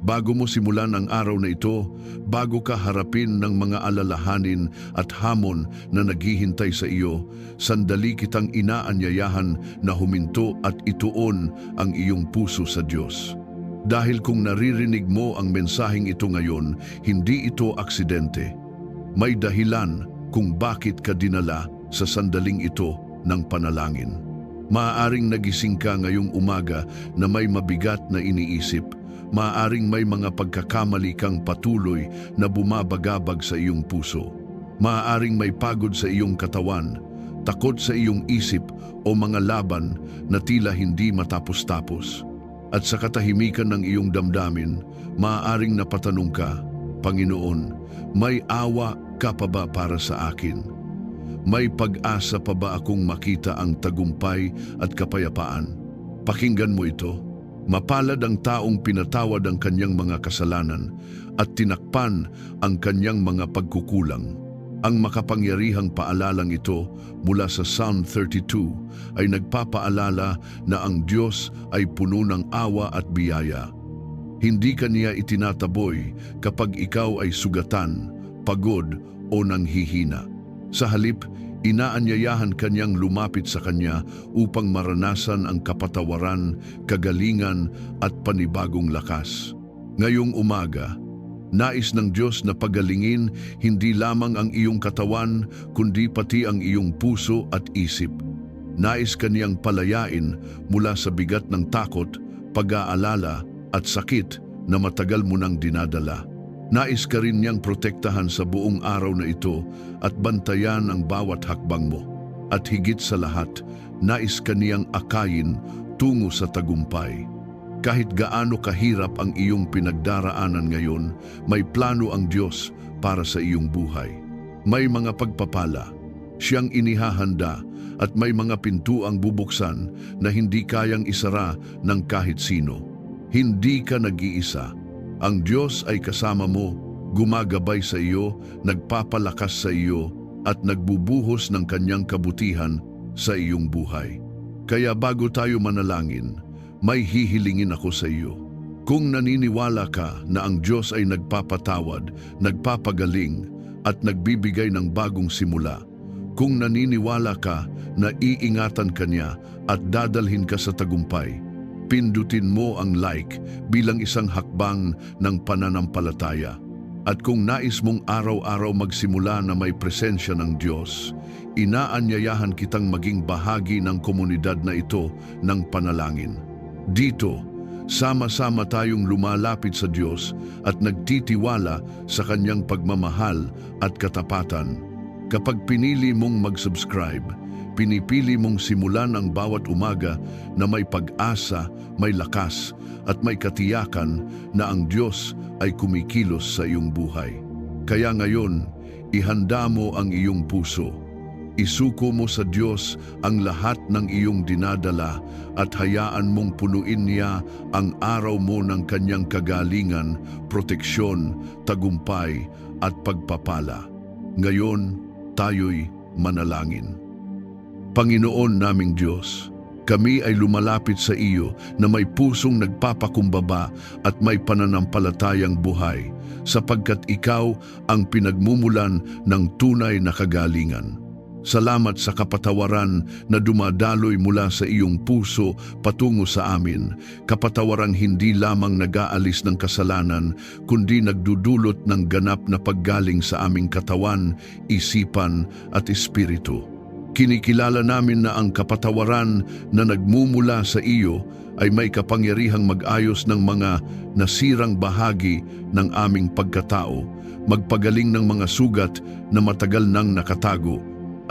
Bago mo simulan ang araw na ito, bago ka harapin ng mga alalahanin at hamon na naghihintay sa iyo, sandali kitang inaanyayahan na huminto at ituon ang iyong puso sa Diyos. Dahil kung naririnig mo ang mensaheng ito ngayon, hindi ito aksidente. May dahilan kung bakit ka dinala sa sandaling ito ng panalangin. Maaaring nagising ka ngayong umaga na may mabigat na iniisip. Maaaring may mga pagkakamali kang patuloy na bumabagabag sa iyong puso. Maaaring may pagod sa iyong katawan, takot sa iyong isip o mga laban na tila hindi matapos-tapos. At sa katahimikan ng iyong damdamin, maaaring napatanong ka, Panginoon, may awa ka pa ba para sa akin? May pag-asa pa ba akong makita ang tagumpay at kapayapaan? Pakinggan mo ito. Mapalad ang taong pinatawad ang kanyang mga kasalanan at tinakpan ang kanyang mga pagkukulang. Ang makapangyarihang paalalang ito mula sa Psalm 32 ay nagpapaalala na ang Diyos ay puno ng awa at biyaya. Hindi ka niya itinataboy kapag ikaw ay sugatan, pagod o nanghihina. Sa halip, inaanyayahan kanyang lumapit sa kanya upang maranasan ang kapatawaran, kagalingan at panibagong lakas. Ngayong umaga, nais ng Diyos na pagalingin hindi lamang ang iyong katawan kundi pati ang iyong puso at isip. Nais kaniyang palayain mula sa bigat ng takot, pag-aalala at sakit na matagal mo nang dinadala. Nais ka rin niyang protektahan sa buong araw na ito at bantayan ang bawat hakbang mo. At higit sa lahat, nais ka niyang akayin tungo sa tagumpay. Kahit gaano kahirap ang iyong pinagdaraanan ngayon, may plano ang Diyos para sa iyong buhay. May mga pagpapala, siyang inihahanda at may mga pintuang bubuksan na hindi kayang isara ng kahit sino. Hindi ka nag-iisa. Ang Diyos ay kasama mo, gumagabay sa iyo, nagpapalakas sa iyo, at nagbubuhos ng kanyang kabutihan sa iyong buhay. Kaya bago tayo manalangin, may hihilingin ako sa iyo. Kung naniniwala ka na ang Diyos ay nagpapatawad, nagpapagaling, at nagbibigay ng bagong simula, kung naniniwala ka na iingatan ka niya at dadalhin ka sa tagumpay, pindutin mo ang like bilang isang hakbang ng pananampalataya. At kung nais mong araw-araw magsimula na may presensya ng Diyos, inaanyayahan kitang maging bahagi ng komunidad na ito ng panalangin. Dito, sama-sama tayong lumalapit sa Diyos at nagtitiwala sa kanyang pagmamahal at katapatan. Kapag pinili mong mag-subscribe, pinipili mong simulan ang bawat umaga na may pag-asa, may lakas at may katiyakan na ang Diyos ay kumikilos sa iyong buhay. Kaya ngayon, ihanda mo ang iyong puso. Isuko mo sa Diyos ang lahat ng iyong dinadala at hayaan mong punuin niya ang araw mo ng kanyang kagalingan, proteksyon, tagumpay at pagpapala. Ngayon, tayo'y manalangin. Panginoon naming Diyos, kami ay lumalapit sa iyo na may pusong nagpapakumbaba at may pananampalatayang buhay, sapagkat ikaw ang pinagmumulan ng tunay na kagalingan. Salamat sa kapatawaran na dumadaloy mula sa iyong puso patungo sa amin, kapatawarang hindi lamang nag-aalis ng kasalanan, kundi nagdudulot ng ganap na paggaling sa aming katawan, isipan at espiritu. Kinikilala namin na ang kapatawaran na nagmumula sa iyo ay may kapangyarihang mag-ayos ng mga nasirang bahagi ng aming pagkatao, magpagaling ng mga sugat na matagal nang nakatago,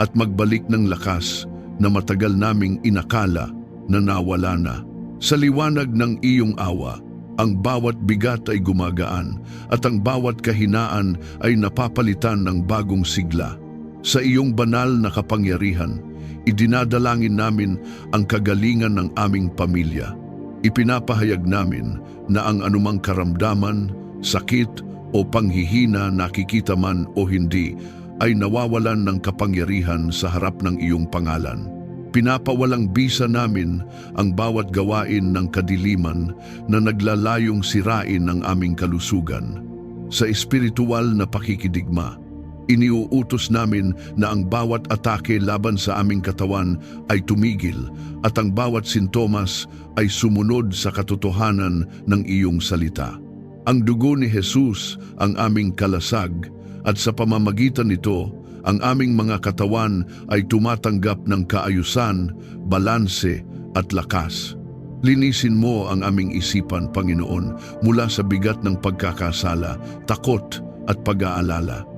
at magbalik ng lakas na matagal naming inakala na nawala na. Sa liwanag ng iyong awa, ang bawat bigat ay gumagaan at ang bawat kahinaan ay napapalitan ng bagong sigla. Sa iyong banal na kapangyarihan, idinadalangin namin ang kagalingan ng aming pamilya. Ipinapahayag namin na ang anumang karamdaman, sakit o panghihina, nakikita man o hindi, ay nawawalan ng kapangyarihan sa harap ng iyong pangalan. Pinapawalang bisa namin ang bawat gawain ng kadiliman na naglalayong sirain ang aming kalusugan. Sa espiritual na pakikidigma, iniuutos namin na ang bawat atake laban sa aming katawan ay tumigil at ang bawat sintomas ay sumunod sa katotohanan ng iyong salita. Ang dugo ni Jesus ang aming kalasag at sa pamamagitan nito, ang aming mga katawan ay tumatanggap ng kaayusan, balanse at lakas. Linisin mo ang aming isipan, Panginoon, mula sa bigat ng pagkakasala, takot at pag-aalala.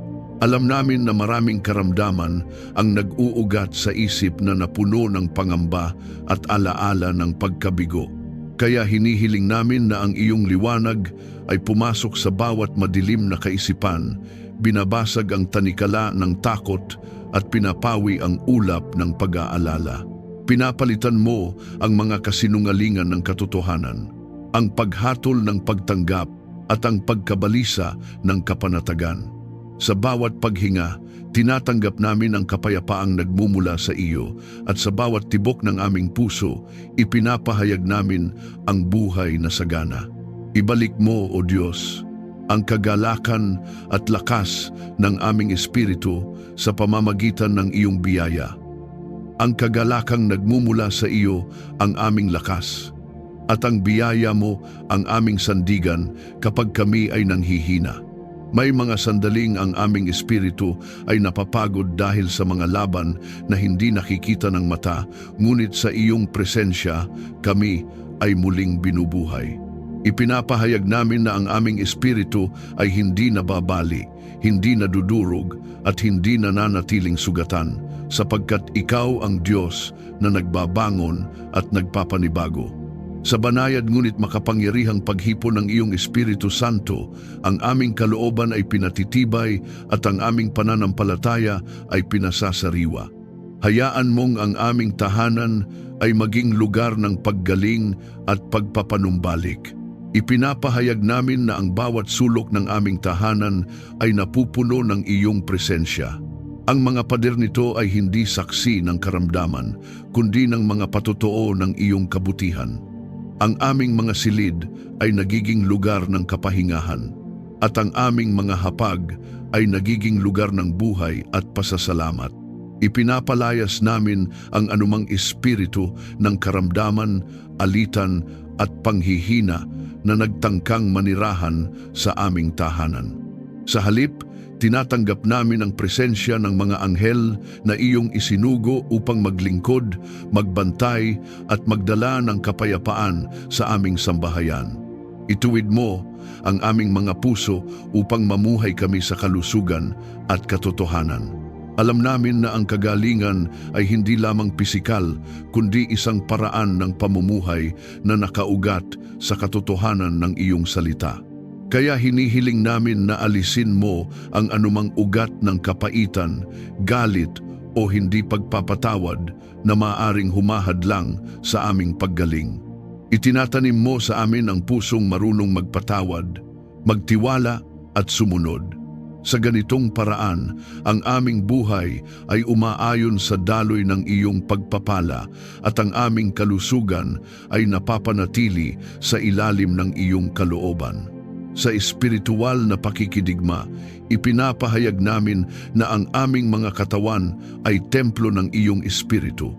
Alam namin na maraming karamdaman ang nag-uugat sa isip na napuno ng pangamba at alaala ng pagkabigo. Kaya hinihiling namin na ang iyong liwanag ay pumasok sa bawat madilim na kaisipan, binabasag ang tanikala ng takot at pinapawi ang ulap ng pag-aalala. Pinapalitan mo ang mga kasinungalingan ng katotohanan, ang paghatol ng pagtanggap at ang pagkabalisa ng kapanatagan. Sa bawat paghinga, tinatanggap namin ang kapayapaang nagmumula sa iyo at sa bawat tibok ng aming puso, ipinapahayag namin ang buhay na sagana. Ibalik mo, O Diyos, ang kagalakan at lakas ng aming espiritu sa pamamagitan ng iyong biyaya. Ang kagalakang nagmumula sa iyo ang aming lakas, at ang biyaya mo ang aming sandigan kapag kami ay nanghihina. May mga sandaling ang aming espiritu ay napapagod dahil sa mga laban na hindi nakikita ng mata, ngunit sa iyong presensya kami ay muling binubuhay. Ipinapahayag namin na ang aming espiritu ay hindi nababali, hindi nadudurog at hindi nananatiling sugatan, sapagkat ikaw ang Diyos na nagbabangon at nagpapanibago. Sa banayad ngunit makapangyarihang paghipon ng iyong Espiritu Santo, ang aming kalooban ay pinatitibay at ang aming pananampalataya ay pinasasariwa. Hayaan mong ang aming tahanan ay maging lugar ng paggaling at pagpapanumbalik. Ipinapahayag namin na ang bawat sulok ng aming tahanan ay napupuno ng iyong presensya. Ang mga pader nito ay hindi saksi ng karamdaman, kundi ng mga patotoo ng iyong kabutihan. Ang aming mga silid ay nagiging lugar ng kapahingahan, at ang aming mga hapag ay nagiging lugar ng buhay at pasasalamat. Ipinapalayas namin ang anumang espiritu ng karamdaman, alitan at panghihina na nagtangkang manirahan sa aming tahanan. Sa halip, tinatanggap namin ang presensya ng mga anghel na iyong isinugo upang maglingkod, magbantay at magdala ng kapayapaan sa aming sambahayan. Ituwid mo ang aming mga puso upang mamuhay kami sa kalusugan at katotohanan. Alam namin na ang kagalingan ay hindi lamang pisikal, kundi isang paraan ng pamumuhay na nakaugat sa katotohanan ng iyong salita. Kaya hinihiling namin na alisin mo ang anumang ugat ng kapaitan, galit o hindi pagpapatawad na maaring humahadlang sa aming paggaling. Itinatanim mo sa amin ang pusong marunong magpatawad, magtiwala at sumunod. Sa ganitong paraan, ang aming buhay ay umaayon sa daloy ng iyong pagpapala at ang aming kalusugan ay napapanatili sa ilalim ng iyong kalooban. Sa espiritual na pakikidigma, ipinapahayag namin na ang aming mga katawan ay templo ng iyong espiritu.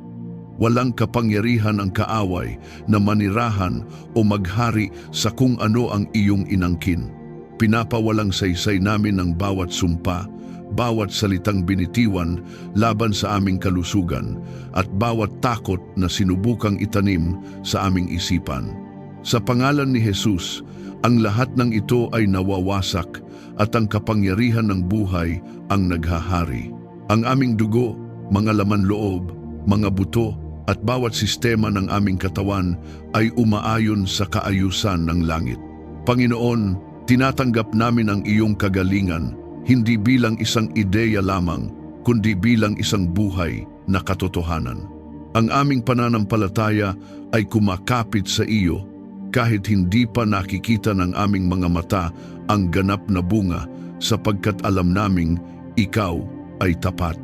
Walang kapangyarihan ang kaaway na manirahan o maghari sa kung ano ang iyong inangkin. Pinapawalang saysay namin ang bawat sumpa, bawat salitang binitiwan laban sa aming kalusugan at bawat takot na sinubukang itanim sa aming isipan. Sa pangalan ni Jesus, ang lahat ng ito ay nawawasak at ang kapangyarihan ng buhay ang naghahari. Ang aming dugo, mga laman loob, mga buto at bawat sistema ng aming katawan ay umaayon sa kaayusan ng langit. Panginoon, tinatanggap namin ang iyong kagalingan hindi bilang isang ideya lamang, kundi bilang isang buhay na katotohanan. Ang aming pananampalataya ay kumakapit sa iyo kahit hindi pa nakikita ng aming mga mata ang ganap na bunga sapagkat alam naming ikaw ay tapat.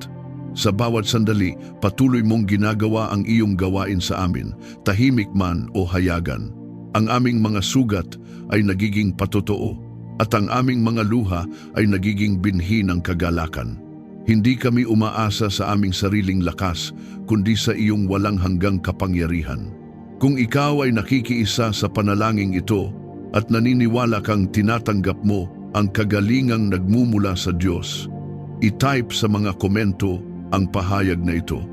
Sa bawat sandali, patuloy mong ginagawa ang iyong gawain sa amin, tahimik man o hayagan. Ang aming mga sugat ay nagiging patotoo at ang aming mga luha ay nagiging binhi ng kagalakan. Hindi kami umaasa sa aming sariling lakas, kundi sa iyong walang hanggang kapangyarihan. Kung ikaw ay nakikiisa sa panalangin ito at naniniwala kang tinatanggap mo ang kagalingang nagmumula sa Diyos, i-type sa mga komento ang pahayag na ito.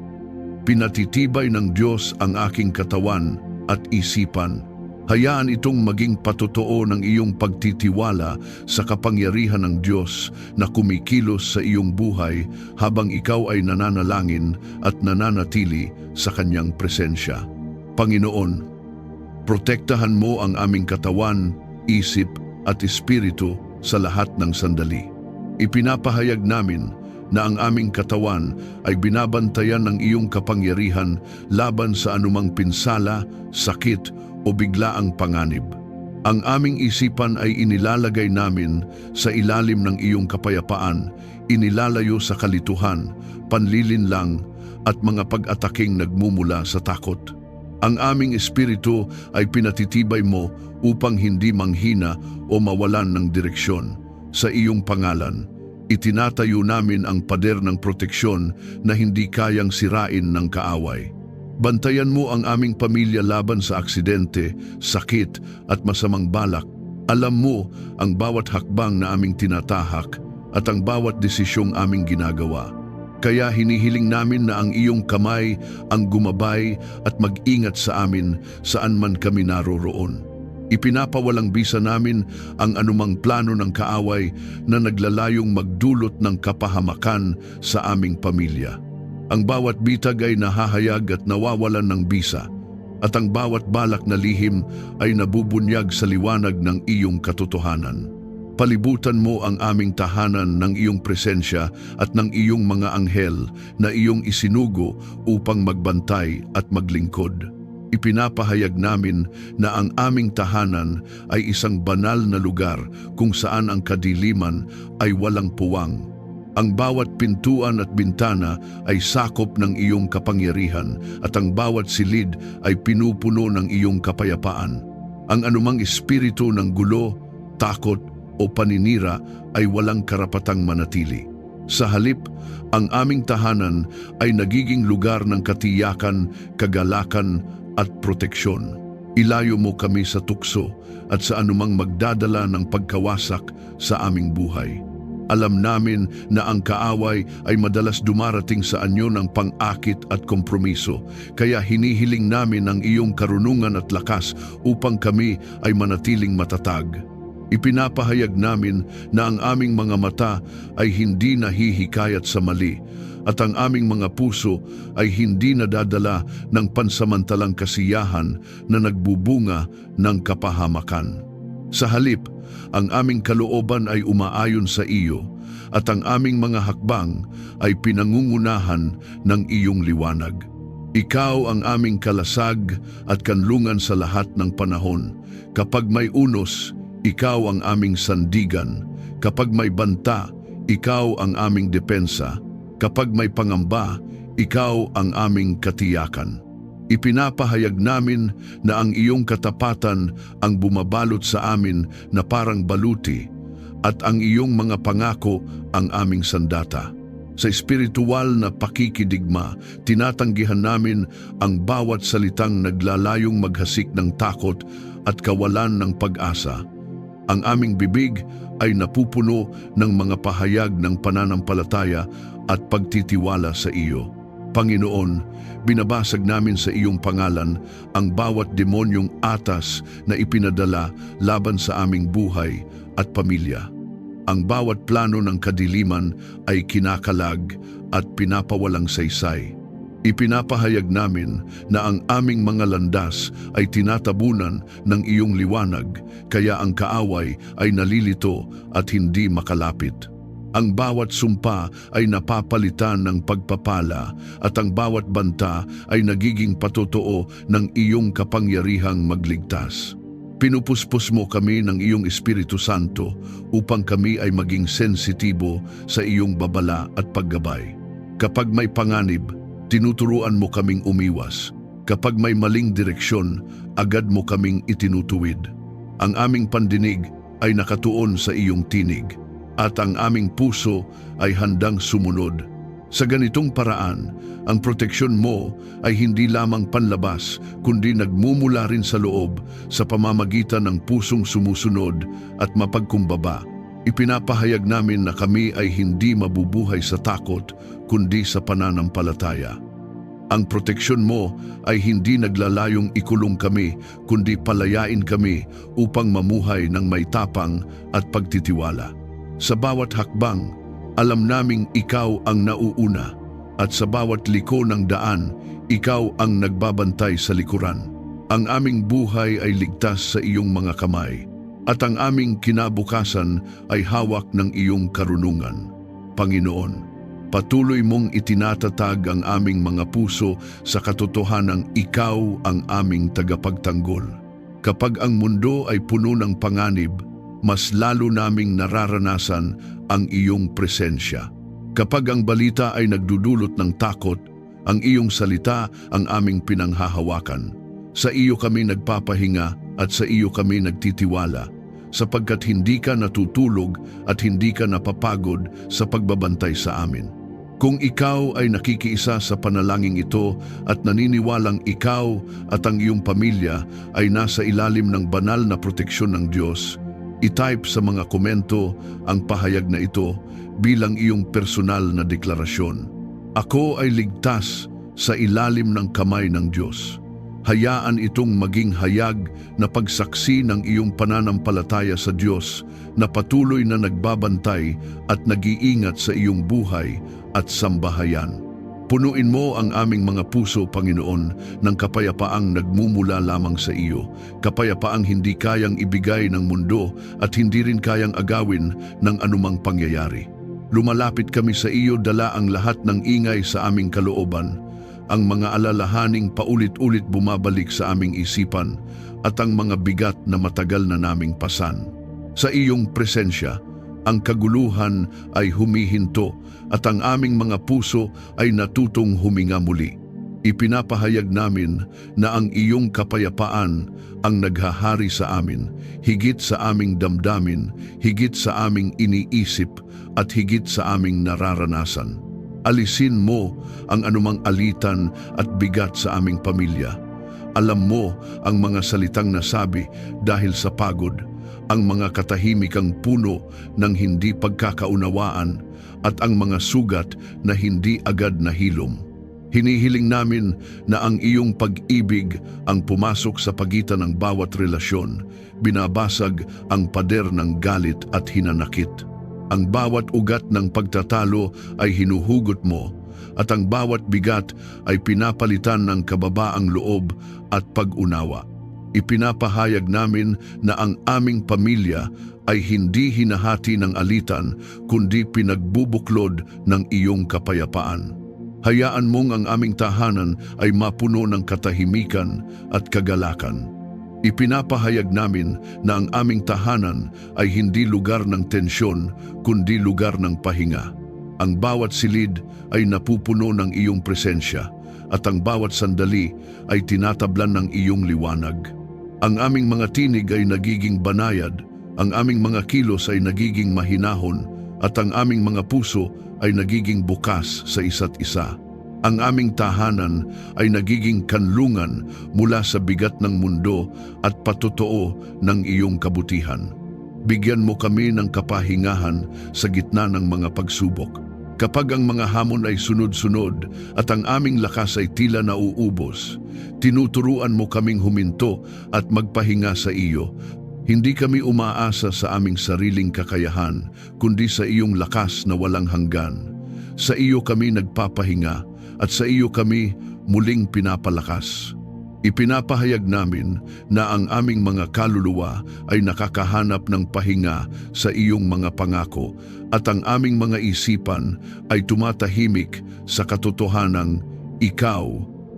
Pinatitibay ng Diyos ang aking katawan at isipan. Hayaan itong maging patotoo ng iyong pagtitiwala sa kapangyarihan ng Diyos na kumikilos sa iyong buhay habang ikaw ay nananalangin at nananatili sa kanyang presensya. Panginoon, protektahan mo ang aming katawan, isip at espiritu sa lahat ng sandali. Ipinapahayag namin na ang aming katawan ay binabantayan ng iyong kapangyarihan laban sa anumang pinsala, sakit o biglaang panganib. Ang aming isipan ay inilalagay namin sa ilalim ng iyong kapayapaan, inilalayo sa kalituhan, panlilinlang at mga pag-ataking nagmumula sa takot. Ang aming espiritu ay pinatitibay mo upang hindi manghina o mawalan ng direksyon. Sa iyong pangalan, itinatayo namin ang pader ng proteksyon na hindi kayang sirain ng kaaway. Bantayan mo ang aming pamilya laban sa aksidente, sakit at masamang balak. Alam mo ang bawat hakbang na aming tinatahak at ang bawat desisyong aming ginagawa. Kaya hinihiling namin na ang iyong kamay ang gumabay at mag-ingat sa amin saan man kami naroroon. Ipinapawalang bisa namin ang anumang plano ng kaaway na naglalayong magdulot ng kapahamakan sa aming pamilya. Ang bawat bitag ay nahahayag at nawawalan ng bisa, at ang bawat balak na lihim ay nabubunyag sa liwanag ng iyong katotohanan. Palibutan mo ang aming tahanan ng iyong presensya at ng iyong mga anghel na iyong isinugo upang magbantay at maglingkod. Ipinapahayag namin na ang aming tahanan ay isang banal na lugar kung saan ang kadiliman ay walang puwang. Ang bawat pintuan at bintana ay sakop ng iyong kapangyarihan at ang bawat silid ay pinupuno ng iyong kapayapaan. Ang anumang espiritu ng gulo, takot o paninira ay walang karapatang manatili. Sa halip, ang aming tahanan ay nagiging lugar ng katiyakan, kagalakan at proteksyon. Ilayo mo kami sa tukso at sa anumang magdadala ng pagkawasak sa aming buhay. Alam namin na ang kaaway ay madalas dumarating sa anyo ng pang-akit at kompromiso, kaya hinihiling namin ang iyong karunungan at lakas upang kami ay manatiling matatag. Ipinapahayag namin na ang aming mga mata ay hindi nahihikayat sa mali at ang aming mga puso ay hindi nadadala ng pansamantalang kasiyahan na nagbubunga ng kapahamakan. Sa halip, ang aming kalooban ay umaayon sa iyo at ang aming mga hakbang ay pinangungunahan ng iyong liwanag. Ikaw ang aming kalasag at kanlungan sa lahat ng panahon. Kapag may unos, ikaw ang aming sandigan. Kapag may banta, ikaw ang aming depensa. Kapag may pangamba, ikaw ang aming katiyakan. Ipinapahayag namin na ang iyong katapatan ang bumabalot sa amin na parang baluti at ang iyong mga pangako ang aming sandata. Sa espiritual na pakikidigma, tinatanggihan namin ang bawat salitang naglalayong maghasik ng takot at kawalan ng pag-asa. Ang aming bibig ay napupuno ng mga pahayag ng pananampalataya at pagtitiwala sa iyo. Panginoon, binabasag namin sa iyong pangalan ang bawat demonyong atas na ipinadala laban sa aming buhay at pamilya. Ang bawat plano ng kadiliman ay kinakalag at pinapawalang saysay. Ipinapahayag namin na ang aming mga landas ay tinatabunan ng iyong liwanag, kaya ang kaaway ay nalilito at hindi makalapit. Ang bawat sumpa ay napapalitan ng pagpapala at ang bawat banta ay nagiging patotoo ng iyong kapangyarihang magligtas. Pinupuspos mo kami ng iyong Espiritu Santo upang kami ay maging sensitibo sa iyong babala at paggabay. Kapag may panganib, tinuturuan mo kaming umiwas. Kapag may maling direksyon, agad mo kaming itinutuwid. Ang aming pandinig ay nakatuon sa iyong tinig, at ang aming puso ay handang sumunod. Sa ganitong paraan, ang proteksyon mo ay hindi lamang panlabas, kundi nagmumula rin sa loob sa pamamagitan ng pusong sumusunod at mapagkumbaba. Ipinapahayag namin na kami ay hindi mabubuhay sa takot, kundi sa pananampalataya. Ang proteksyon mo ay hindi naglalayong ikulong kami, kundi palayain kami upang mamuhay ng may tapang at pagtitiwala. Sa bawat hakbang, alam naming ikaw ang nauuna, at sa bawat liko ng daan, ikaw ang nagbabantay sa likuran. Ang aming buhay ay ligtas sa iyong mga kamay, at ang aming kinabukasan ay hawak ng iyong karunungan. Panginoon, patuloy mong itinatatag ang aming mga puso sa katotohanang ikaw ang aming tagapagtanggol. Kapag ang mundo ay puno ng panganib, mas lalo naming nararanasan ang iyong presensya. Kapag ang balita ay nagdudulot ng takot, ang iyong salita ang aming pinanghahawakan. Sa iyo kami nagpapahinga at sa iyo kami nagtitiwala, sapagkat hindi ka natutulog at hindi ka napapagod sa pagbabantay sa amin. Kung ikaw ay nakikiisa sa panalangin ito at naniniwalang ikaw at ang iyong pamilya ay nasa ilalim ng banal na proteksyon ng Diyos, i-type sa mga komento ang pahayag na ito bilang iyong personal na deklarasyon. Ako ay ligtas sa ilalim ng kamay ng Diyos. Hayaan itong maging hayag na pagsaksi ng iyong pananampalataya sa Diyos na patuloy na nagbabantay at nag-iingat sa iyong buhay at sambahayan. Punuin mo ang aming mga puso, Panginoon, ng kapayapaang nagmumula lamang sa iyo, kapayapaang hindi kayang ibigay ng mundo at hindi rin kayang agawin ng anumang pangyayari. Lumalapit kami sa iyo, dala ang lahat ng ingay sa aming kalooban, ang mga alalahaning paulit-ulit bumabalik sa aming isipan at ang mga bigat na matagal na naming pasan. Sa iyong presensya, ang kaguluhan ay humihinto at ang aming mga puso ay natutong huminga muli. Ipinapahayag namin na ang iyong kapayapaan ang naghahari sa amin, higit sa aming damdamin, higit sa aming iniisip at higit sa aming nararanasan. Alisin mo ang anumang alitan at bigat sa aming pamilya. Alam mo ang mga salitang nasabi dahil sa pagod, ang mga katahimikang puno ng hindi pagkakaunawaan at ang mga sugat na hindi agad nahilom. Hinihiling namin na ang iyong pag-ibig ang pumasok sa pagitan ng bawat relasyon, binabasag ang pader ng galit at hinanakit. Ang bawat ugat ng pagtatalo ay hinuhugot mo at ang bawat bigat ay pinapalitan ng kababaang loob at pag-unawa. Ipinapahayag namin na ang aming pamilya ay hindi hinahati ng alitan kundi pinagbubuklod ng iyong kapayapaan. Hayaan mong ang aming tahanan ay mapuno ng katahimikan at kagalakan. Ipinapahayag namin na ang aming tahanan ay hindi lugar ng tensyon, kundi lugar ng pahinga. Ang bawat silid ay napupuno ng iyong presensya at ang bawat sandali ay tinatablan ng iyong liwanag. Ang aming mga tinig ay nagiging banayad, ang aming mga kilos ay nagiging mahinahon at ang aming mga puso ay nagiging bukas sa isa't isa. Ang aming tahanan ay nagiging kanlungan mula sa bigat ng mundo at patotoo ng iyong kabutihan. Bigyan mo kami ng kapahingahan sa gitna ng mga pagsubok. Kapag ang mga hamon ay sunod-sunod at ang aming lakas ay tila nauubos, tinuturuan mo kaming huminto at magpahinga sa iyo. Hindi kami umaasa sa aming sariling kakayahan, kundi sa iyong lakas na walang hanggan. Sa iyo kami nagpapahinga at sa iyo kami muling pinapalakas. Ipinapahayag namin na ang aming mga kaluluwa ay nakakahanap ng pahinga sa iyong mga pangako at ang aming mga isipan ay tumatahimik sa katotohanang ikaw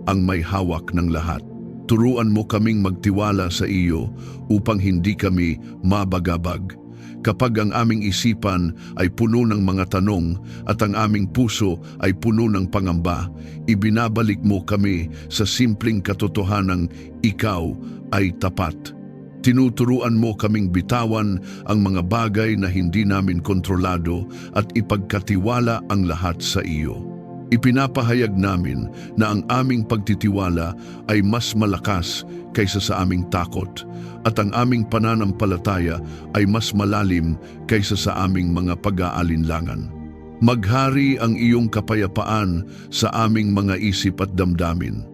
ang may hawak ng lahat. Turuan mo kaming magtiwala sa iyo upang hindi kami mabagabag. Kapag ang aming isipan ay puno ng mga tanong at ang aming puso ay puno ng pangamba, ibinabalik mo kami sa simpleng katotohanang ikaw ay tapat. Tinuturuan mo kaming bitawan ang mga bagay na hindi namin kontrolado at ipagkatiwala ang lahat sa iyo. Ipinapahayag namin na ang aming pagtitiwala ay mas malakas kaysa sa aming takot at ang aming pananampalataya ay mas malalim kaysa sa aming mga pag-aalinlangan. Maghari ang iyong kapayapaan sa aming mga isip at damdamin.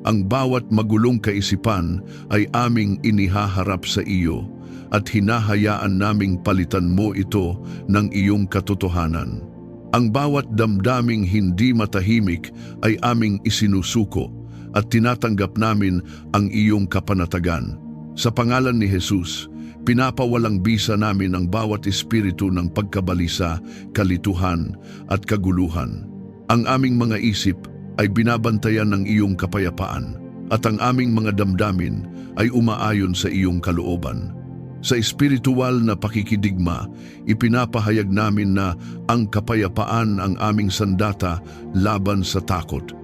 Ang bawat magulong kaisipan ay aming inihaharap sa iyo at hinahayaan naming palitan mo ito ng iyong katotohanan. Ang bawat damdaming hindi matahimik ay aming isinusuko at tinatanggap namin ang iyong kapanatagan. Sa pangalan ni Jesus, pinapawalang bisa namin ang bawat espiritu ng pagkabalisa, kalituhan at kaguluhan. Ang aming mga isip ay binabantayan ng iyong kapayapaan at ang aming mga damdamin ay umaayon sa iyong kalooban. Sa espiritual na pakikidigma, ipinapahayag namin na ang kapayapaan ang aming sandata laban sa takot.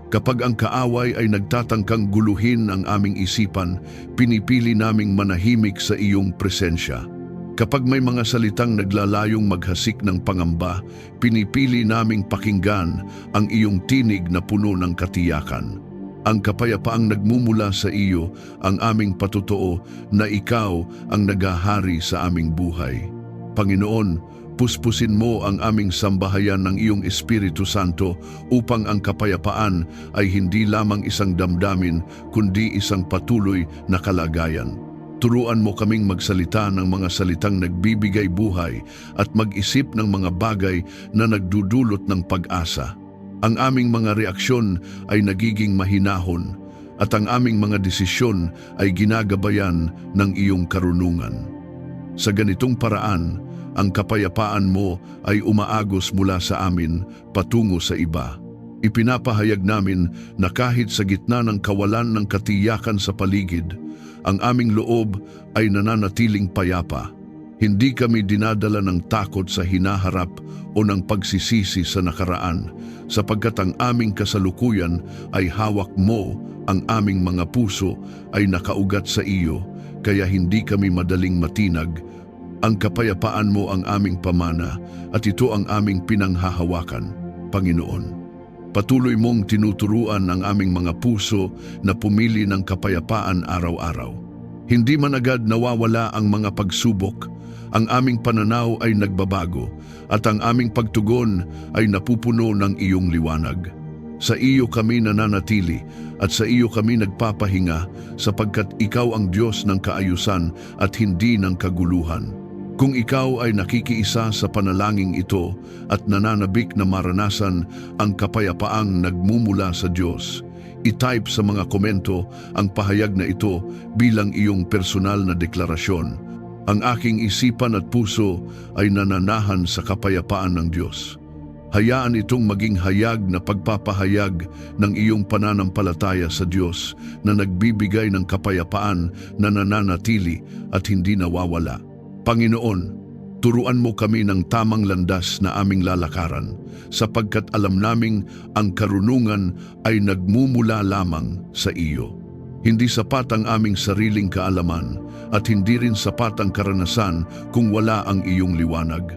Kapag ang kaaway ay nagtatangkang guluhin ang aming isipan, pinipili naming manahimik sa iyong presensya. Kapag may mga salitang naglalayong maghasik ng pangamba, pinipili naming pakinggan ang iyong tinig na puno ng katiyakan. Ang kapayapaang nagmumula sa iyo ang aming patotoo na ikaw ang naghahari sa aming buhay. Panginoon, puspusin mo ang aming sambahayan ng iyong Espiritu Santo upang ang kapayapaan ay hindi lamang isang damdamin kundi isang patuloy na kalagayan. Turuan mo kaming magsalita ng mga salitang nagbibigay buhay at mag-isip ng mga bagay na nagdudulot ng pag-asa. Ang aming mga reaksyon ay nagiging mahinahon at ang aming mga desisyon ay ginagabayan ng iyong karunungan. Sa ganitong paraan, ang kapayapaan mo ay umaagos mula sa amin patungo sa iba. Ipinapahayag namin na kahit sa gitna ng kawalan ng katiyakan sa paligid, ang aming loob ay nananatiling payapa. Hindi kami dinadala ng takot sa hinaharap o ng pagsisisi sa nakaraan, sapagkat ang aming kasalukuyan ay hawak mo, ang aming mga puso ay nakaugat sa iyo, kaya hindi kami madaling matinag. Ang kapayapaan mo ang aming pamana at ito ang aming pinanghahawakan, Panginoon. Patuloy mong tinuturuan ang aming mga puso na pumili ng kapayapaan araw-araw. Hindi man agad nawawala ang mga pagsubok, ang aming pananaw ay nagbabago at ang aming pagtugon ay napupuno ng iyong liwanag. Sa iyo kami nananatili at sa iyo kami nagpapahinga sapagkat ikaw ang Diyos ng kaayusan at hindi ng kaguluhan. Kung ikaw ay nakikiisa sa panalangin ito at nananabik na maranasan ang kapayapaang nagmumula sa Diyos, i-type sa mga komento ang pahayag na ito bilang iyong personal na deklarasyon. Ang aking isipan at puso ay nananahan sa kapayapaan ng Diyos. Hayaan itong maging hayag na pagpapahayag ng iyong pananampalataya sa Diyos na nagbibigay ng kapayapaan na nananatili at hindi nawawala. Panginoon, turuan mo kami ng tamang landas na aming lalakaran, sapagkat alam naming ang karunungan ay nagmumula lamang sa iyo. Hindi sapat ang aming sariling kaalaman at hindi rin sapat ang karanasan kung wala ang iyong liwanag.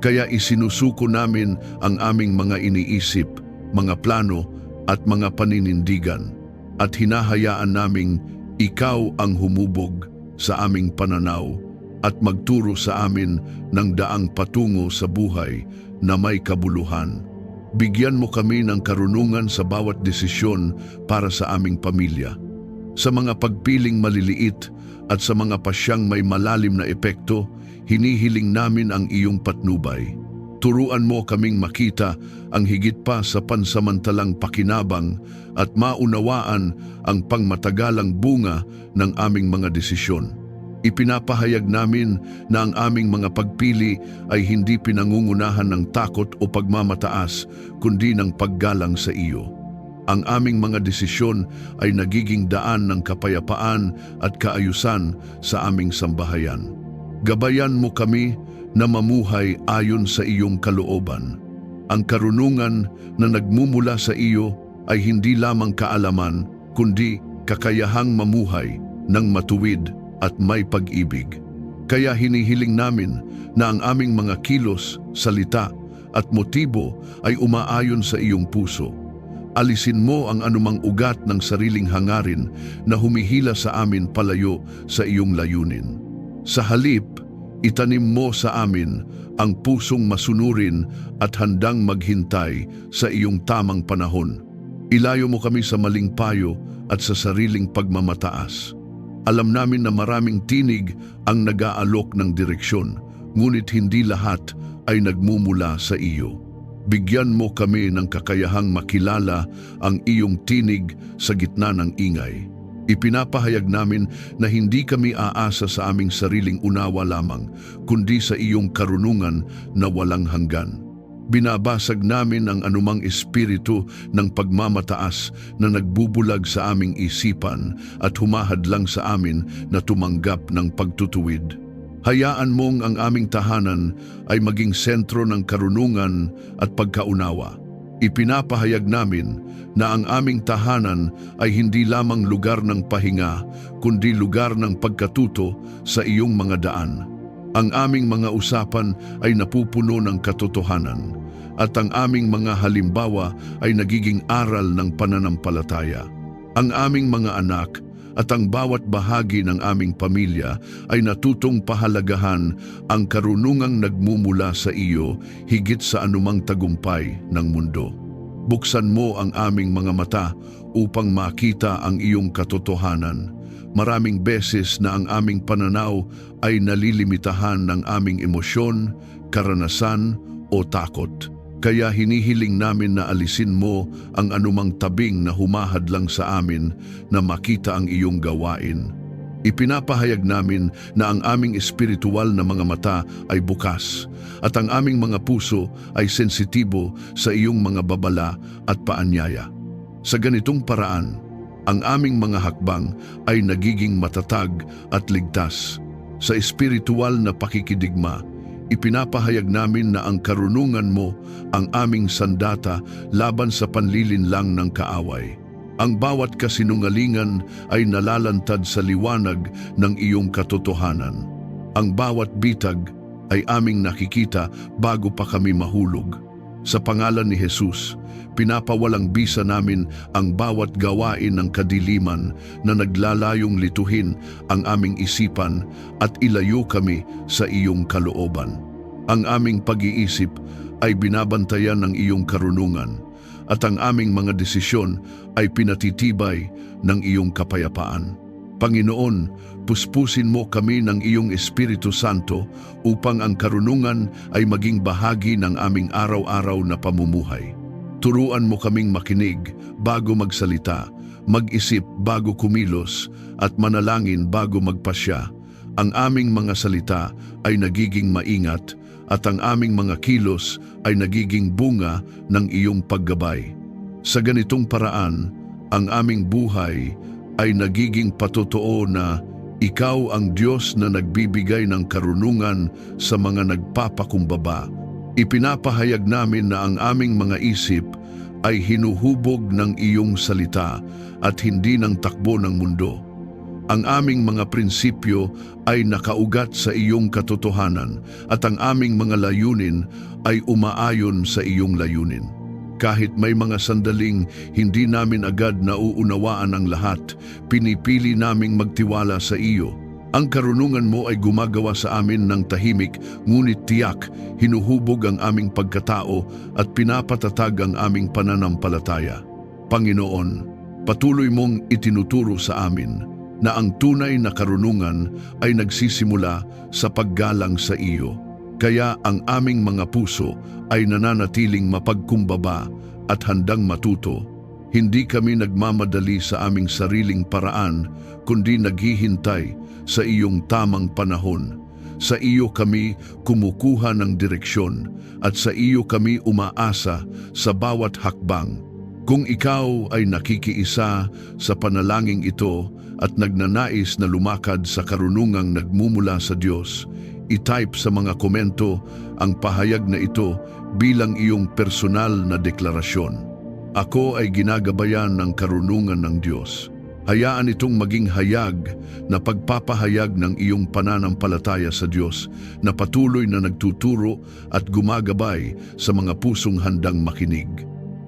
Kaya isinusuko namin ang aming mga iniisip, mga plano at mga paninindigan at hinahayaan naming ikaw ang humubog sa aming pananaw at magturo sa amin ng daang patungo sa buhay na may kabuluhan. Bigyan mo kami ng karunungan sa bawat desisyon para sa aming pamilya. Sa mga pagpiling maliliit at sa mga pasyang may malalim na epekto, hinihiling namin ang iyong patnubay. Turuan mo kaming makita ang higit pa sa pansamantalang pakinabang at maunawaan ang pangmatagalang bunga ng aming mga desisyon. Ipinapahayag namin na ang aming mga pagpili ay hindi pinangungunahan ng takot o pagmamataas, kundi ng paggalang sa iyo. Ang aming mga desisyon ay nagiging daan ng kapayapaan at kaayusan sa aming sambahayan. Gabayan mo kami na mamuhay ayon sa iyong kalooban. Ang karunungan na nagmumula sa iyo ay hindi lamang kaalaman, kundi kakayahang mamuhay ng matuwid at may pag-ibig. Kaya hinihiling namin na ang aming mga kilos, salita at motibo ay umaayon sa iyong puso. Alisin mo ang anumang ugat ng sariling hangarin na humihila sa amin palayo sa iyong layunin. Sa halip, itanim mo sa amin ang pusong masunurin at handang maghintay sa iyong tamang panahon. Ilayo mo kami sa maling payo at sa sariling pagmamataas. Alam namin na maraming tinig ang nag-aalok ng direksyon, ngunit hindi lahat ay nagmumula sa iyo. Bigyan mo kami ng kakayahang makilala ang iyong tinig sa gitna ng ingay. Ipinapahayag namin na hindi kami aasa sa aming sariling unawa lamang, kundi sa iyong karunungan na walang hanggan. Binabasag namin ang anumang espiritu ng pagmamataas na nagbubulag sa aming isipan at humahadlang sa amin na tumanggap ng pagtutuwid. Hayaan mong ang aming tahanan ay maging sentro ng karunungan at pagkaunawa. Ipinapahayag namin na ang aming tahanan ay hindi lamang lugar ng pahinga, kundi lugar ng pagkatuto sa iyong mga daan. Ang aming mga usapan ay napupuno ng katotohanan, at ang aming mga halimbawa ay nagiging aral ng pananampalataya. Ang aming mga anak at ang bawat bahagi ng aming pamilya ay natutong pahalagahan ang karunungang nagmumula sa iyo higit sa anumang tagumpay ng mundo. Buksan mo ang aming mga mata upang makita ang iyong katotohanan. Maraming beses na ang aming pananaw ay nalilimitahan ng aming emosyon, karanasan o takot. Kaya hinihiling namin na alisin mo ang anumang tabing na humahadlang sa amin na makita ang iyong gawain. Ipinapahayag namin na ang aming espiritual na mga mata ay bukas at ang aming mga puso ay sensitibo sa iyong mga babala at paanyaya. Sa ganitong paraan, ang aming mga hakbang ay nagiging matatag at ligtas. Sa espiritual na pakikidigma, ipinapahayag namin na ang karunungan mo ang aming sandata laban sa panlilinlang ng kaaway. Ang bawat kasinungalingan ay nalalantad sa liwanag ng iyong katotohanan. Ang bawat bitag ay aming nakikita bago pa kami mahulog. Sa pangalan ni Jesus, pinapawalang bisa namin ang bawat gawain ng kadiliman na naglalayong lituhin ang aming isipan at ilayo kami sa iyong kalooban. Ang aming pag-iisip ay binabantayan ng iyong karunungan at ang aming mga desisyon ay pinatitibay ng iyong kapayapaan. Panginoon, puspusin mo kami ng iyong Espiritu Santo upang ang karunungan ay maging bahagi ng aming araw-araw na pamumuhay. Turuan mo kaming makinig bago magsalita, mag-isip bago kumilos, at manalangin bago magpasya. Ang aming mga salita ay nagiging maingat at ang aming mga kilos ay nagiging bunga ng iyong paggabay. Sa ganitong paraan, ang aming buhay ay nagiging patotoo na ikaw ang Diyos na nagbibigay ng karunungan sa mga nagpapakumbaba. Ipinapahayag namin na ang aming mga isip ay hinuhubog ng iyong salita at hindi ng takbo ng mundo. Ang aming mga prinsipyo ay nakaugat sa iyong katotohanan at ang aming mga layunin ay umaayon sa iyong layunin. Kahit may mga sandaling hindi namin agad nauunawaan ang lahat, pinipili naming magtiwala sa iyo. Ang karunungan mo ay gumagawa sa amin ng tahimik, ngunit tiyak, hinuhubog ang aming pagkatao at pinapatatag ang aming pananampalataya. Panginoon, patuloy mong itinuturo sa amin na ang tunay na karunungan ay nagsisimula sa paggalang sa iyo. Kaya ang aming mga puso ay nananatiling mapagkumbaba at handang matuto. Hindi kami nagmamadali sa aming sariling paraan, kundi naghihintay sa iyong tamang panahon. Sa iyo kami kumukuha ng direksyon at sa iyo kami umaasa sa bawat hakbang. Kung ikaw ay nakikiisa sa panalangin ito at nagnanais na lumakad sa karunungang nagmumula sa Diyos, i-type sa mga komento ang pahayag na ito bilang iyong personal na deklarasyon. Ako ay ginagabayan ng karunungan ng Diyos. Hayaan itong maging hayag na pagpapahayag ng iyong pananampalataya sa Diyos na patuloy na nagtuturo at gumagabay sa mga pusong handang makinig.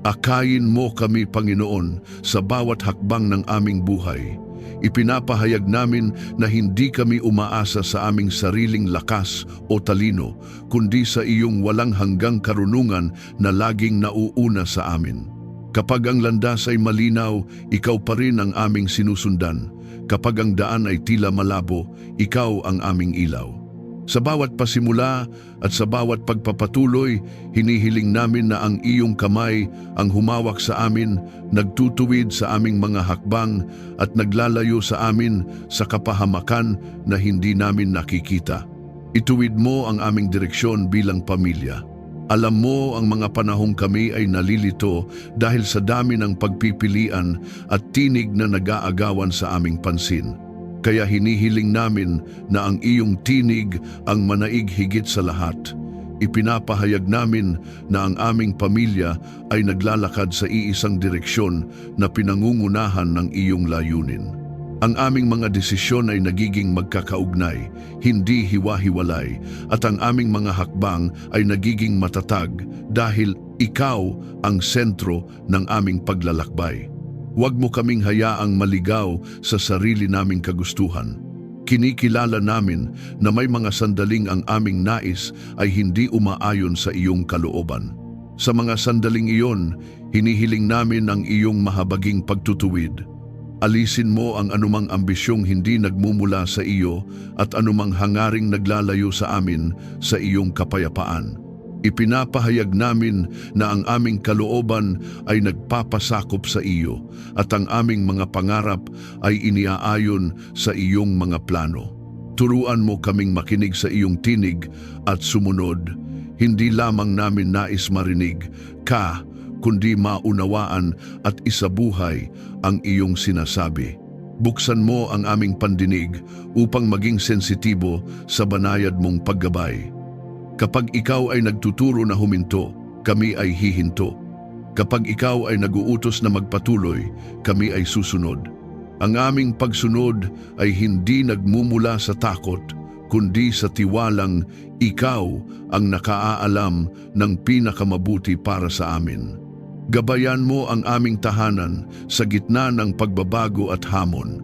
Akayin mo kami, Panginoon, sa bawat hakbang ng aming buhay. Ipinapahayag namin na hindi kami umaasa sa aming sariling lakas o talino, kundi sa iyong walang hanggang karunungan na laging nauuna sa amin. Kapag ang landas ay malinaw, ikaw pa rin ang aming sinusundan. Kapag ang daan ay tila malabo, ikaw ang aming ilaw. Sa bawat pasimula at sa bawat pagpapatuloy, hinihiling namin na ang iyong kamay ang humawak sa amin, nagtutuwid sa aming mga hakbang at naglalayo sa amin sa kapahamakan na hindi namin nakikita. Ituwid mo ang aming direksyon bilang pamilya. Alam mo ang mga panahong kami ay nalilito dahil sa dami ng pagpipilian at tinig na nag-aagawan sa aming pansin. Kaya hinihiling namin na ang iyong tinig ang manaig higit sa lahat. Ipinapahayag namin na ang aming pamilya ay naglalakad sa iisang direksyon na pinangungunahan ng iyong layunin. Ang aming mga desisyon ay nagiging magkakaugnay, hindi hiwa-hiwalay, at ang aming mga hakbang ay nagiging matatag dahil ikaw ang sentro ng aming paglalakbay. Huwag mo kaming hayaang maligaw sa sarili naming kagustuhan. Kinikilala namin na may mga sandaling ang aming nais ay hindi umaayon sa iyong kalooban. Sa mga sandaling iyon, hinihiling namin ang iyong mahabaging pagtutuwid. Alisin mo ang anumang ambisyong hindi nagmumula sa iyo at anumang hangaring naglalayo sa amin sa iyong kapayapaan. Ipinapahayag namin na ang aming kalooban ay nagpapasakop sa iyo at ang aming mga pangarap ay iniaayon sa iyong mga plano. Turuan mo kaming makinig sa iyong tinig at sumunod. Hindi lamang namin nais marinig ka, kundi maunawaan at isabuhay ang iyong sinasabi. Buksan mo ang aming pandinig upang maging sensitibo sa banayad mong paggabay. Kapag ikaw ay nagtuturo na huminto, kami ay hihinto. Kapag ikaw ay naguutos na magpatuloy, kami ay susunod. Ang aming pagsunod ay hindi nagmumula sa takot, kundi sa tiwalang ikaw ang nakaaalam ng pinakamabuti para sa amin. Gabayan mo ang aming tahanan sa gitna ng pagbabago at hamon.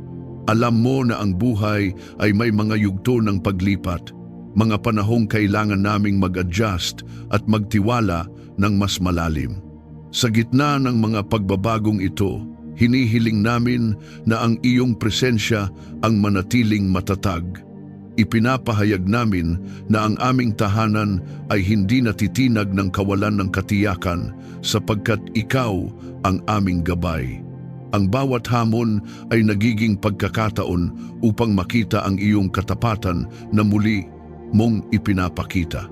Alam mo na ang buhay ay may mga yugto ng paglipat, mga panahong kailangan naming mag-adjust at magtiwala ng mas malalim. Sa gitna ng mga pagbabagong ito, hinihiling namin na ang iyong presensya ang manatiling matatag. Ipinapahayag namin na ang aming tahanan ay hindi natitinag ng kawalan ng katiyakan sapagkat ikaw ang aming gabay. Ang bawat hamon ay nagiging pagkakataon upang makita ang iyong katapatan na muli mong ipinapakita.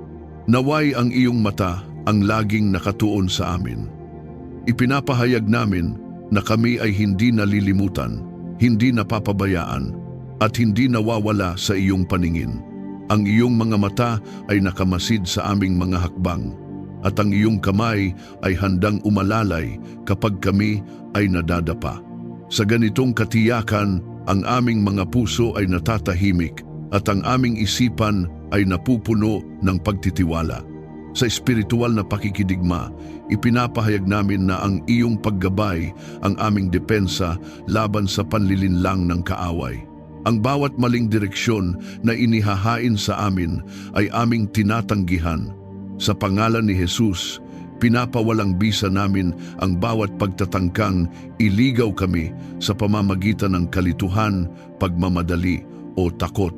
Naway ang iyong mata ang laging nakatuon sa amin. Ipinapahayag namin na kami ay hindi nalilimutan, hindi napapabayaan, at hindi nawawala sa iyong paningin. Ang iyong mga mata ay nakamasid sa aming mga hakbang, at ang iyong kamay ay handang umalalay kapag kami ay nadadapa. Sa ganitong katiyakan, ang aming mga puso ay natatahimik at ang aming isipan ay napupuno ng pagtitiwala. Sa espiritual na pakikidigma, ipinapahayag namin na ang iyong paggabay ang aming depensa laban sa panlilinlang ng kaaway. Ang bawat maling direksyon na inihahain sa amin ay aming tinatanggihan. Sa pangalan ni Jesus, pinapawalang bisa namin ang bawat pagtatangkang iligaw kami sa pamamagitan ng kalituhan, pagmamadali o takot.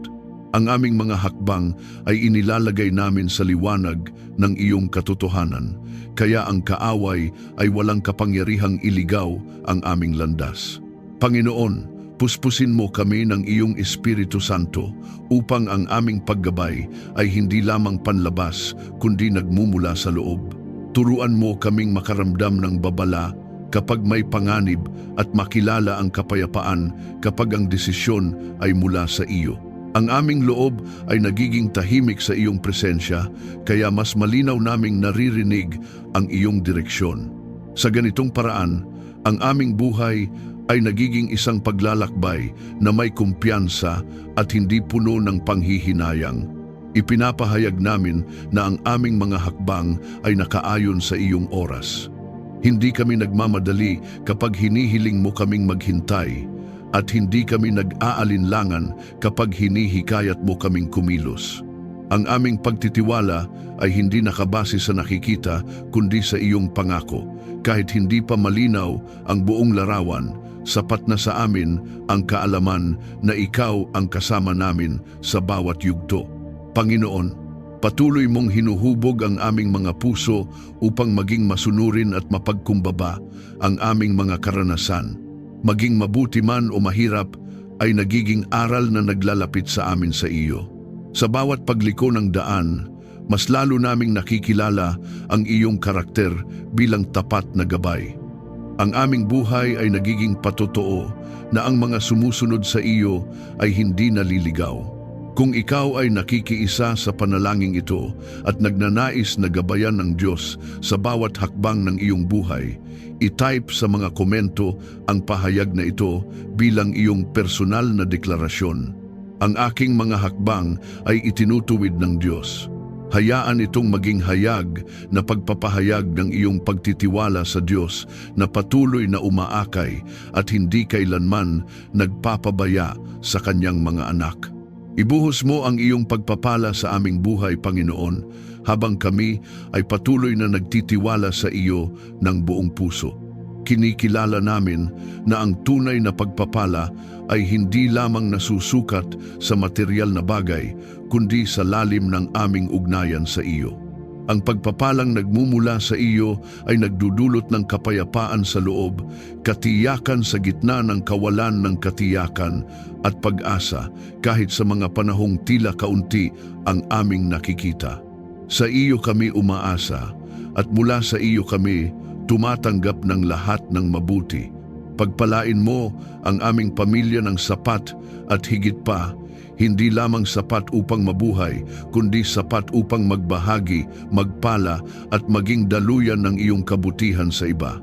Ang aming mga hakbang ay inilalagay namin sa liwanag ng iyong katotohanan, kaya ang kaaway ay walang kapangyarihang iligaw ang aming landas. Panginoon, puspusin mo kami ng iyong Espiritu Santo upang ang aming paggabay ay hindi lamang panlabas kundi nagmumula sa loob. Turuan mo kaming makaramdam ng babala kapag may panganib at makilala ang kapayapaan kapag ang desisyon ay mula sa iyo. Ang aming loob ay nagiging tahimik sa iyong presensya, kaya mas malinaw naming naririnig ang iyong direksyon. Sa ganitong paraan, ang aming buhay ay nagiging isang paglalakbay na may kumpiyansa at hindi puno ng panghihinayang. Ipinapahayag namin na ang aming mga hakbang ay nakaayon sa iyong oras. Hindi kami nagmamadali kapag hinihiling mo kaming maghintay, at hindi kami nag-aalinlangan kapag hinihikayat mo kaming kumilos. Ang aming pagtitiwala ay hindi nakabase sa nakikita kundi sa iyong pangako. Kahit hindi pa malinaw ang buong larawan, sapat na sa amin ang kaalaman na ikaw ang kasama namin sa bawat yugto. Panginoon, patuloy mong hinuhubog ang aming mga puso upang maging masunurin at mapagkumbaba ang aming mga karanasan. Maging mabuti man o mahirap, ay nagiging aral na naglalapit sa amin sa iyo. Sa bawat pagliko ng daan, mas lalo naming nakikilala ang iyong karakter bilang tapat na gabay. Ang aming buhay ay nagiging patotoo na ang mga sumusunod sa iyo ay hindi naliligaw. Kung ikaw ay nakikiisa sa panalangin ito at nagnanais na gabayan ng Diyos sa bawat hakbang ng iyong buhay, i-type sa mga komento ang pahayag na ito bilang iyong personal na deklarasyon. Ang aking mga hakbang ay itinutuwid ng Diyos. Hayaan itong maging hayag na pagpapahayag ng iyong pagtitiwala sa Diyos na patuloy na umaakay at hindi kailanman nagpapabaya sa kanyang mga anak. Ibuhos mo ang iyong pagpapala sa aming buhay, Panginoon, habang kami ay patuloy na nagtitiwala sa iyo ng buong puso. Kinikilala namin na ang tunay na pagpapala ay hindi lamang nasusukat sa material na bagay, kundi sa lalim ng aming ugnayan sa iyo. Ang pagpapalang nagmumula sa iyo ay nagdudulot ng kapayapaan sa loob, katiyakan sa gitna ng kawalan ng katiyakan at pag-asa kahit sa mga panahong tila kaunti ang aming nakikita. Sa iyo kami umaasa at mula sa iyo kami tumatanggap ng lahat ng mabuti. Pagpalain mo ang aming pamilya ng sapat at higit pa, hindi lamang sapat upang mabuhay, kundi sapat upang magbahagi, magpala at maging daluyan ng iyong kabutihan sa iba.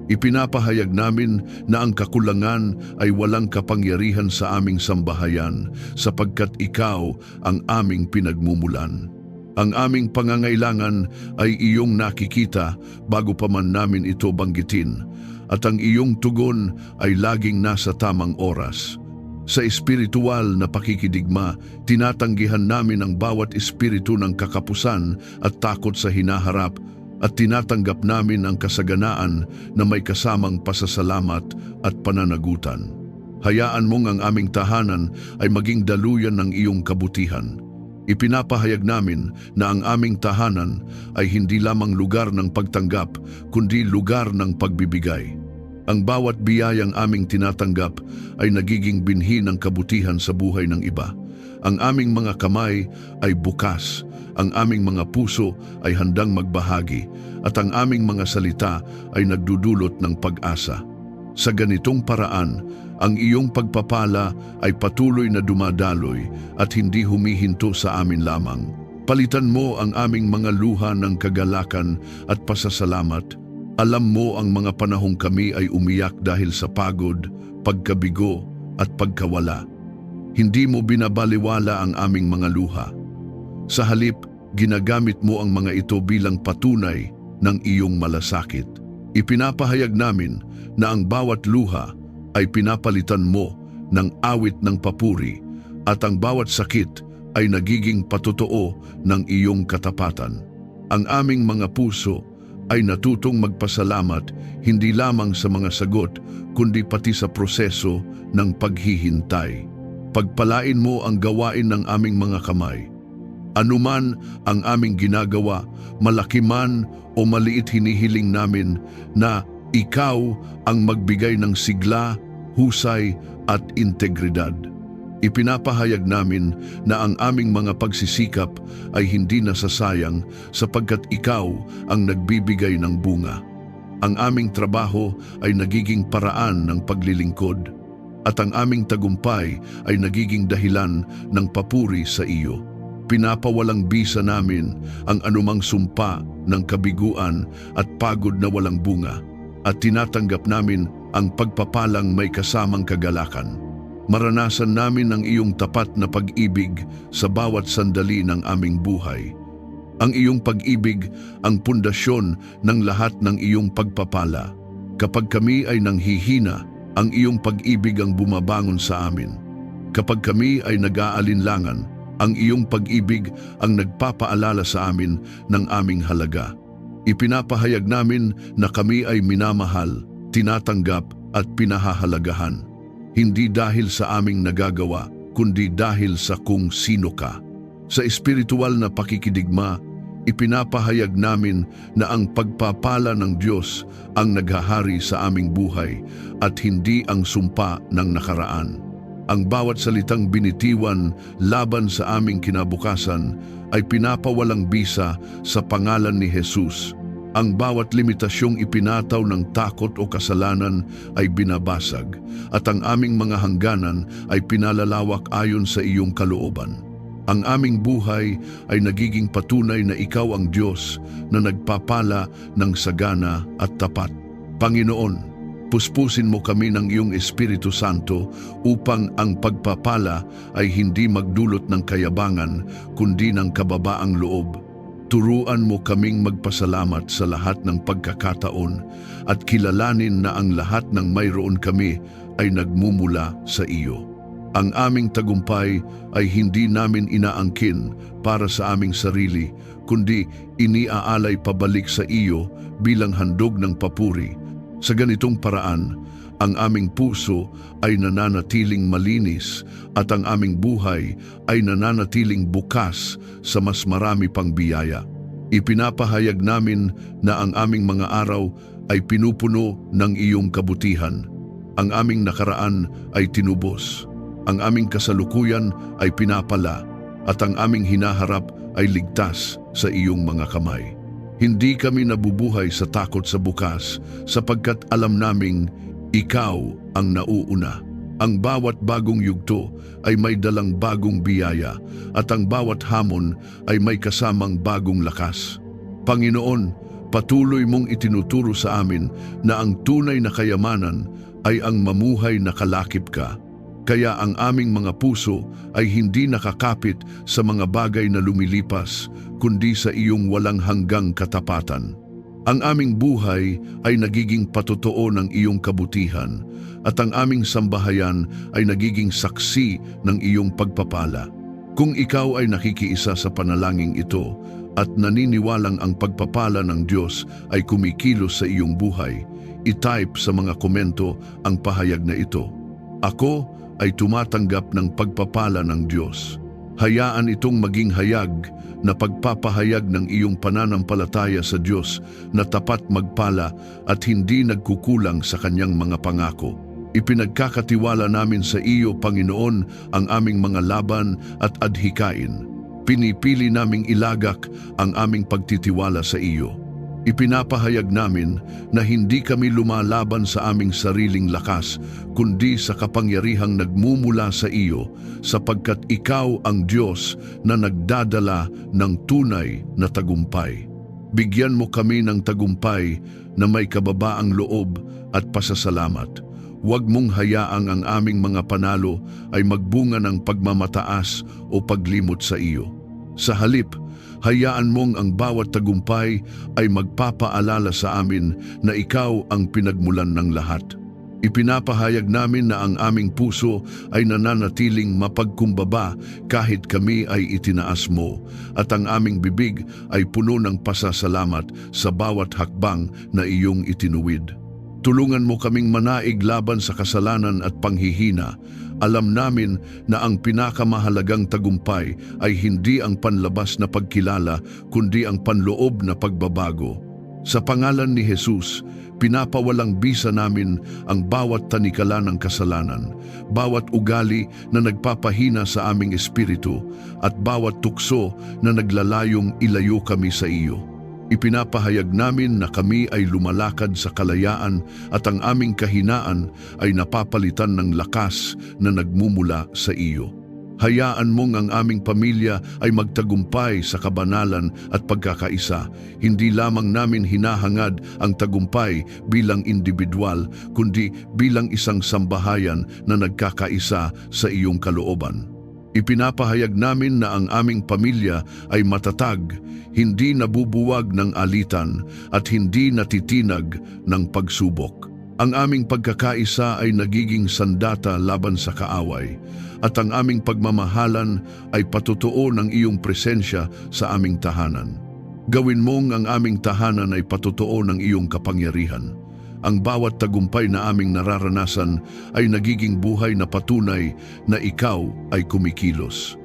Ipinapahayag namin na ang kakulangan ay walang kapangyarihan sa aming sambahayan sapagkat ikaw ang aming pinagmumulan. Ang aming pangangailangan ay iyong nakikita bago pa man namin ito banggitin, at ang iyong tugon ay laging nasa tamang oras. Sa espiritual na pakikidigma, tinatanggihan namin ang bawat espiritu ng kakapusan at takot sa hinaharap, at tinatanggap namin ang kasaganaan na may kasamang pasasalamat at pananagutan. Hayaan mong ang aming tahanan ay maging daluyan ng iyong kabutihan. Ipinapahayag namin na ang aming tahanan ay hindi lamang lugar ng pagtanggap, kundi lugar ng pagbibigay. Ang bawat biyayang aming tinatanggap ay nagiging binhi ng kabutihan sa buhay ng iba. Ang aming mga kamay ay bukas, ang aming mga puso ay handang magbahagi, at ang aming mga salita ay nagdudulot ng pag-asa. Sa ganitong paraan, ang iyong pagpapala ay patuloy na dumadaloy at hindi humihinto sa amin lamang. Palitan mo ang aming mga luha ng kagalakan at pasasalamat. Alam mo ang mga panahong kami ay umiyak dahil sa pagod, pagkabigo at pagkawala. Hindi mo binabaliwala ang aming mga luha. Sa halip, ginagamit mo ang mga ito bilang patunay ng iyong malasakit. Ipinapahayag namin na ang bawat luha ay pinapalitan mo ng awit ng papuri at ang bawat sakit ay nagiging patotoo ng iyong katapatan. Ang aming mga puso ay natutong magpasalamat hindi lamang sa mga sagot kundi pati sa proseso ng paghihintay. Pagpalain mo ang gawain ng aming mga kamay. Anuman ang aming ginagawa, malaki man o maliit, hinihiling namin na ikaw ang magbigay ng sigla, husay at integridad. Ipinapahayag namin na ang aming mga pagsisikap ay hindi nasasayang sapagkat ikaw ang nagbibigay ng bunga. Ang aming trabaho ay nagiging paraan ng paglilingkod. at ang aming tagumpay ay nagiging dahilan ng papuri sa iyo. Pinapawalang bisa namin ang anumang sumpa ng kabiguan at pagod na walang bunga, at tinatanggap namin ang pagpapalang may kasamang kagalakan. Maranasan namin ang iyong tapat na pag-ibig sa bawat sandali ng aming buhay. Ang iyong pag-ibig ang pundasyon ng lahat ng iyong pagpapala. Kapag kami ay nanghihina, ang iyong pag-ibig ang bumabangon sa amin. Kapag kami ay nag-aalinlangan, ang iyong pag-ibig ang nagpapaalala sa amin ng aming halaga. Ipinapahayag namin na kami ay minamahal, tinatanggap at pinahahalagahan. Hindi dahil sa aming nagagawa, kundi dahil sa kung sino ka. Sa espiritual na pakikidigma, ipinapahayag namin na ang pagpapala ng Diyos ang naghahari sa aming buhay at hindi ang sumpa ng nakaraan. Ang bawat salitang binitiwan laban sa aming kinabukasan ay pinapawalang bisa sa pangalan ni Jesus. Ang bawat limitasyong ipinataw ng takot o kasalanan ay binabasag, at ang aming mga hangganan ay pinalalawak ayon sa iyong kalooban. Ang aming buhay ay nagiging patunay na ikaw ang Diyos na nagpapala ng sagana at tapat. Panginoon, puspusin mo kami ng iyong Espiritu Santo upang ang pagpapala ay hindi magdulot ng kayabangan kundi ng kababaang loob. Turuan mo kaming magpasalamat sa lahat ng pagkakataon at kilalanin na ang lahat ng mayroon kami ay nagmumula sa iyo. Ang aming tagumpay ay hindi namin inaangkin para sa aming sarili, kundi iniaalay pabalik sa iyo bilang handog ng papuri. Sa ganitong paraan, ang aming puso ay nananatiling malinis at ang aming buhay ay nananatiling bukas sa mas marami pang biyaya. Ipinapahayag namin na ang aming mga araw ay pinupuno ng iyong kabutihan. Ang aming nakaraan ay tinubos. Ang aming kasalukuyan ay pinapala at ang aming hinaharap ay ligtas sa iyong mga kamay. Hindi kami nabubuhay sa takot sa bukas sapagkat alam naming ikaw ang nauuna. Ang bawat bagong yugto ay may dalang bagong biyaya at ang bawat hamon ay may kasamang bagong lakas. Panginoon, patuloy mong itinuturo sa amin na ang tunay na kayamanan ay ang mamuhay na kalakip ka. Kaya ang aming mga puso ay hindi nakakapit sa mga bagay na lumilipas, kundi sa iyong walang hanggang katapatan. Ang aming buhay ay nagiging patotoo ng iyong kabutihan at ang aming sambahayan ay nagiging saksi ng iyong pagpapala. Kung ikaw ay nakikiisa sa panalangin ito at naniniwalang ang pagpapala ng Diyos ay kumikilos sa iyong buhay, i-type sa mga komento ang pahayag na ito. Ako ay tumatanggap ng pagpapala ng Diyos. Hayaan itong maging hayag na pagpapahayag ng iyong pananampalataya sa Diyos na tapat magpala at hindi nagkukulang sa kanyang mga pangako. Ipinagkakatiwala namin sa iyo, Panginoon, ang aming mga laban at adhikain. Pinipili naming ilagak ang aming pagtitiwala sa iyo. Ipinapahayag namin na hindi kami lumalaban sa aming sariling lakas, kundi sa kapangyarihang nagmumula sa iyo, sapagkat ikaw ang Diyos na nagdadala ng tunay na tagumpay. Bigyan mo kami ng tagumpay na may kababaang loob at pasasalamat. Huwag mong hayaang ang aming mga panalo ay magbunga ng pagmamataas o paglimot sa iyo. Sa halip, hayaan mong ang bawat tagumpay ay magpapaalala sa amin na ikaw ang pinagmulan ng lahat. Ipinapahayag namin na ang aming puso ay nananatiling mapagkumbaba kahit kami ay itinaas mo, at ang aming bibig ay puno ng pasasalamat sa bawat hakbang na iyong itinuwid. Tulungan mo kaming manaig laban sa kasalanan at panghihina. Alam namin na ang pinakamahalagang tagumpay ay hindi ang panlabas na pagkilala, kundi ang panloob na pagbabago. Sa pangalan ni Jesus, pinapawalang bisa namin ang bawat tanikala ng kasalanan, bawat ugali na nagpapahina sa aming espiritu, at bawat tukso na naglalayong ilayo kami sa iyo. Ipinapahayag namin na kami ay lumalakad sa kalayaan at ang aming kahinaan ay napapalitan ng lakas na nagmumula sa iyo. Hayaan mong ang aming pamilya ay magtagumpay sa kabanalan at pagkakaisa. Hindi lamang namin hinahangad ang tagumpay bilang individual, kundi bilang isang sambahayan na nagkakaisa sa iyong kalooban. Ipinapahayag namin na ang aming pamilya ay matatag, hindi nabubuwag ng alitan at hindi natitinag ng pagsubok. Ang aming pagkakaisa ay nagiging sandata laban sa kaaway, at ang aming pagmamahalan ay patutuo ng iyong presensya sa aming tahanan. Gawin mong ang aming tahanan ay patutuo ng iyong kapangyarihan. Ang bawat tagumpay na aming nararanasan ay nagiging buhay na patunay na ikaw ay kumikilos.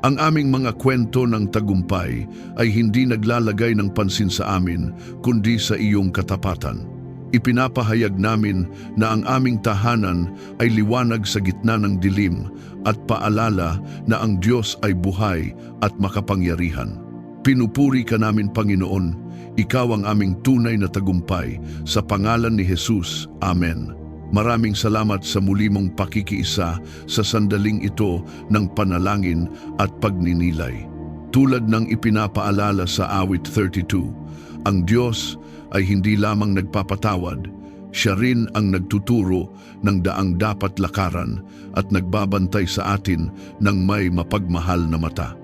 Ang aming mga kwento ng tagumpay ay hindi naglalagay ng pansin sa amin, kundi sa iyong katapatan. Ipinapahayag namin na ang aming tahanan ay liwanag sa gitna ng dilim at paalala na ang Diyos ay buhay at makapangyarihan. Pinupuri ka namin, Panginoon. Ikaw ang aming tunay na tagumpay. Sa pangalan ni Jesus. Amen. Maraming salamat sa muli mong pakikiisa sa sandaling ito ng panalangin at pagninilay. Tulad ng ipinapaalala sa awit 32, ang Diyos ay hindi lamang nagpapatawad, siya rin ang nagtuturo ng daang dapat lakaran at nagbabantay sa atin ng may mapagmahal na mata.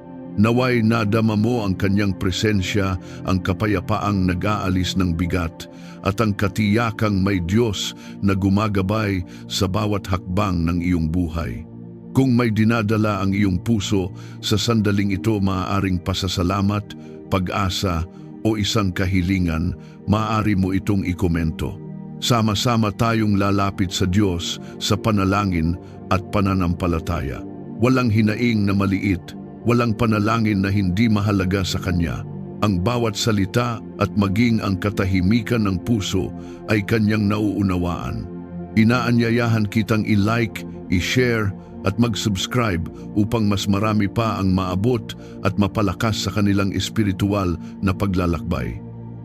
Naway nadama mo ang kanyang presensya, ang kapayapaang nag-aalis ng bigat at ang katiyakang may Diyos na gumagabay sa bawat hakbang ng iyong buhay. Kung may dinadala ang iyong puso, sa sandaling ito maaaring pasasalamat, pag-asa o isang kahilingan, maaari mo itong ikomento. Sama-sama tayong lalapit sa Diyos sa panalangin at pananampalataya. Walang hinaing na maliit, walang panalangin na hindi mahalaga sa Kanya. Ang bawat salita at maging ang katahimikan ng puso ay Kanyang nauunawaan. Inaanyayahan kitang i-like, i-share at mag-subscribe upang mas marami pa ang maabot at mapalakas sa kanilang espiritual na paglalakbay.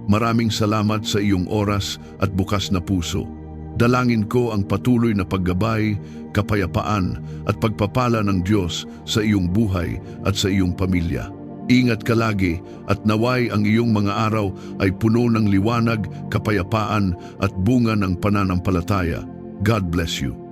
Maraming salamat sa iyong oras at bukas na puso. Dalangin ko ang patuloy na paggabay, kapayapaan at pagpapala ng Diyos sa iyong buhay at sa iyong pamilya. Ingat ka lagi at naway ang iyong mga araw ay puno ng liwanag, kapayapaan at bunga ng pananampalataya. God bless you.